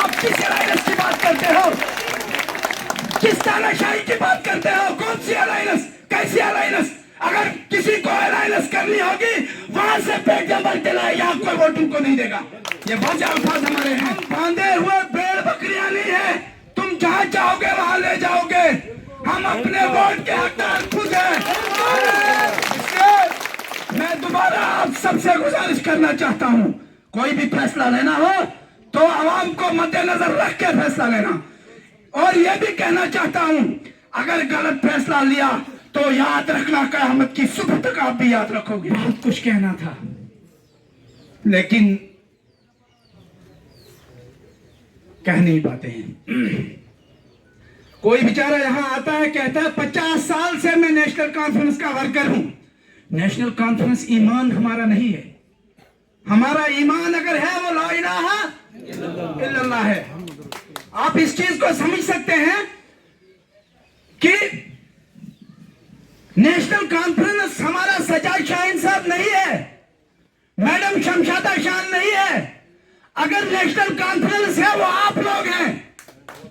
आप किस अलायंस की बात करते हो? किस तानाशाही की बात करते हो? कौन सी अलायंस, कैसी अलायंस? अगर किसी को अलायंस करनी होगी वहां से पेट जबर दिलाए, यहाँ कोई वोट उनको नहीं देगा। ये बहुत अल्फाज हमारे हैं। बांधे हुए भेड़ बकरियां नहीं है, तुम जहां चाहोगे वहां ले जाओगे। हम अपने वोट के हकदार खुद हैं। मैं दोबारा आप सबसे गुजारिश करना चाहता हूं, कोई भी फैसला लेना हो तो आवाम को मद्देनजर रख के फैसला लेना। और यह भी कहना चाहता हूं, अगर गलत फैसला लिया तो याद रखना क़यामत की सुबह तक आप भी याद रखोगे। बहुत कुछ कहना था, लेकिन कह नहीं पाते हैं। कोई बेचारा यहां आता है, कहता है 50 साल से मैं नेशनल कॉन्फ्रेंस का वर्कर हूं। नेशनल कॉन्फ्रेंस ईमान हमारा नहीं है। हमारा ईमान अगर है वो ला इलाहा इल्लल्लाह है। आप इस चीज को समझ सकते हैं कि नेशनल कॉन्फ्रेंस हमारा सजाद शाहीन साहब नहीं है, मैडम शमशादा शान नहीं है। अगर नेशनल कॉन्फ्रेंस है वो आप लोग हैं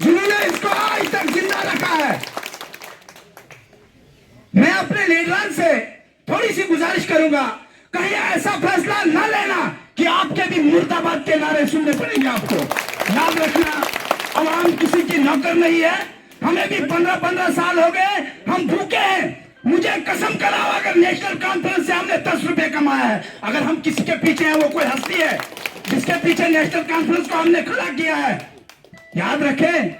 जिन्होंने इसको आज तक जिंदा रखा है। मैं अपने लीडरान से थोड़ी सी गुजारिश करूंगा, कहीं ऐसा फैसला न लेना कि आपके भी मुर्दाबाद के नारे सुनने पड़ेंगे आपको। याद रखना, अवाम किसी की नौकर नहीं है। हमें भी 15-15 साल हो गए, हम भूखे हैं। मुझे कसम कराओ, अगर नेशनल कॉन्फ्रेंस से हमने 10 रुपए कमाया है, अगर हम किसी के पीछे हैं वो कोई हस्ती है जिसके पीछे नेशनल कॉन्फ्रेंस को हमने खड़ा किया है। याद रखें,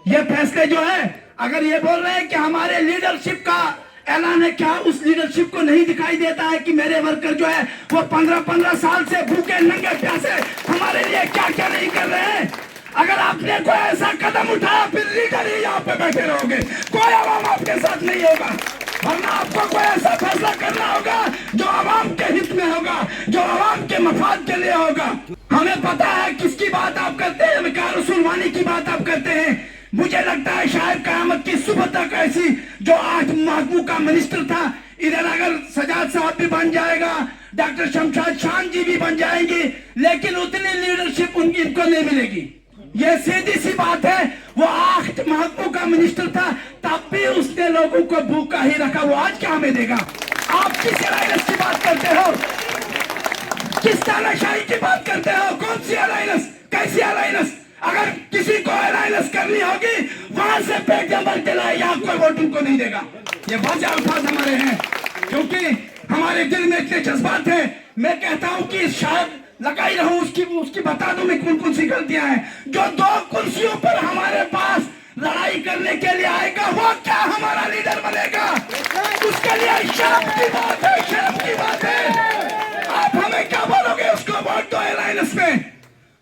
ये फैसले जो है, अगर ये बोल रहे हैं कि हमारे लीडरशिप का ऐलान है, क्या उस लीडरशिप को नहीं दिखाई देता है कि मेरे वर्कर जो है वो 15-15 साल से भूखे नंगे प्यासे हमारे लिए क्या क्या नहीं कर रहे हैं? अगर आपने कोई ऐसा कदम उठाया फिर लीडर ही यहाँ पे बैठे रहोगे, कोई आवाम आपके साथ नहीं होगा। वरना आपको कोई ऐसा फैसला करना होगा जो आवाम के हित में होगा, जो आवाम के मफाद के लिए होगा। हमें पता है किसकी बात आप करते हैं, वकार रसूलवानी की बात आप करते हैं। मुझे लगता है शायद क़यामत की सुबह तक ऐसी जो 8 महकमों का मिनिस्टर था, इधर अगर सजाद साहब भी बन जाएगा, डॉक्टर शमशाद शान जी भी बन जाएंगे, लेकिन उतनी लीडरशिप उनकी इनको नहीं मिलेगी। ये सीधी सी बात है। वो 8 महकमों का मिनिस्टर था, तब भी उसने लोगों को भूखा ही रखा, वो आज क्या हमें देगा? आप किस अलायंस की बात करते हो? किस तानाशाही की बात करते हो? कौन सी अलायंस, कैसी अलायंस? अगर किसी को अलायंस करनी होगी वहां से पेट जबर दिलाए, यहाँ कोई वोट उनको नहीं देगा। ये बहुत अल्फाज हमारे हैं, क्योंकि हमारे दिल में इतने जज्बात हैं। मैं कहता हूं कि शायद लगाई रहूं, उसकी बता दूं मैं कौन कौन सी गलतियां हैं। जो 2 कुर्सियों पर हमारे पास लड़ाई करने के लिए आएगा वो क्या हमारा लीडर बनेगा? उसके लिए शर्म की बात है, शर्म की बात है। आप हमें क्या बोलोगे? उसको वोट दो अलायंस में।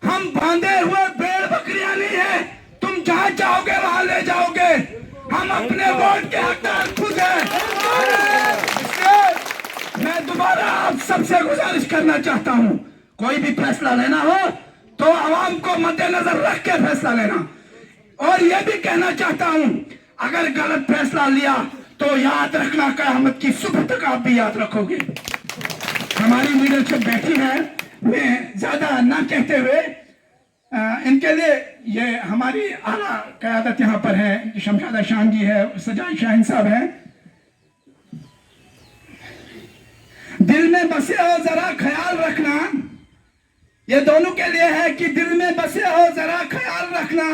हम बांधे हुए भेड़ बकरियां नहीं है, तुम जहां चाहोगे वहां ले जाओगे। हम अपने वोट के हकदार खुद हैं। मैं दोबारा आप सबसे गुजारिश करना चाहता हूं, कोई भी फैसला लेना हो तो आवाम को मद्देनजर रख के फैसला लेना। और यह भी कहना चाहता हूं, अगर गलत फैसला लिया तो याद रखना क़यामत की सुबह तक आप भी याद रखोगे। हमारी लीडरशिप बैठी है, मैं ज्यादा ना कहते हुए इनके लिए, ये हमारी आला क़यादत यहाँ पर है, शमशादा शान जी है, सजाद शाहीन साहब है। दिल में बसे हो जरा ख्याल रखना, ये दोनों के लिए है कि दिल में बसे हो जरा ख्याल रखना,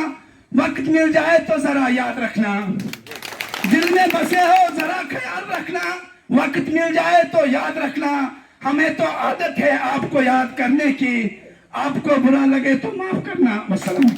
वक्त मिल जाए तो जरा याद रखना। दिल में बसे हो जरा ख्याल रखना, वक्त मिल जाए तो याद रखना। हमें तो आदत है आपको याद करने की, आपको बुरा लगे तो माफ करना। वस्सलाम।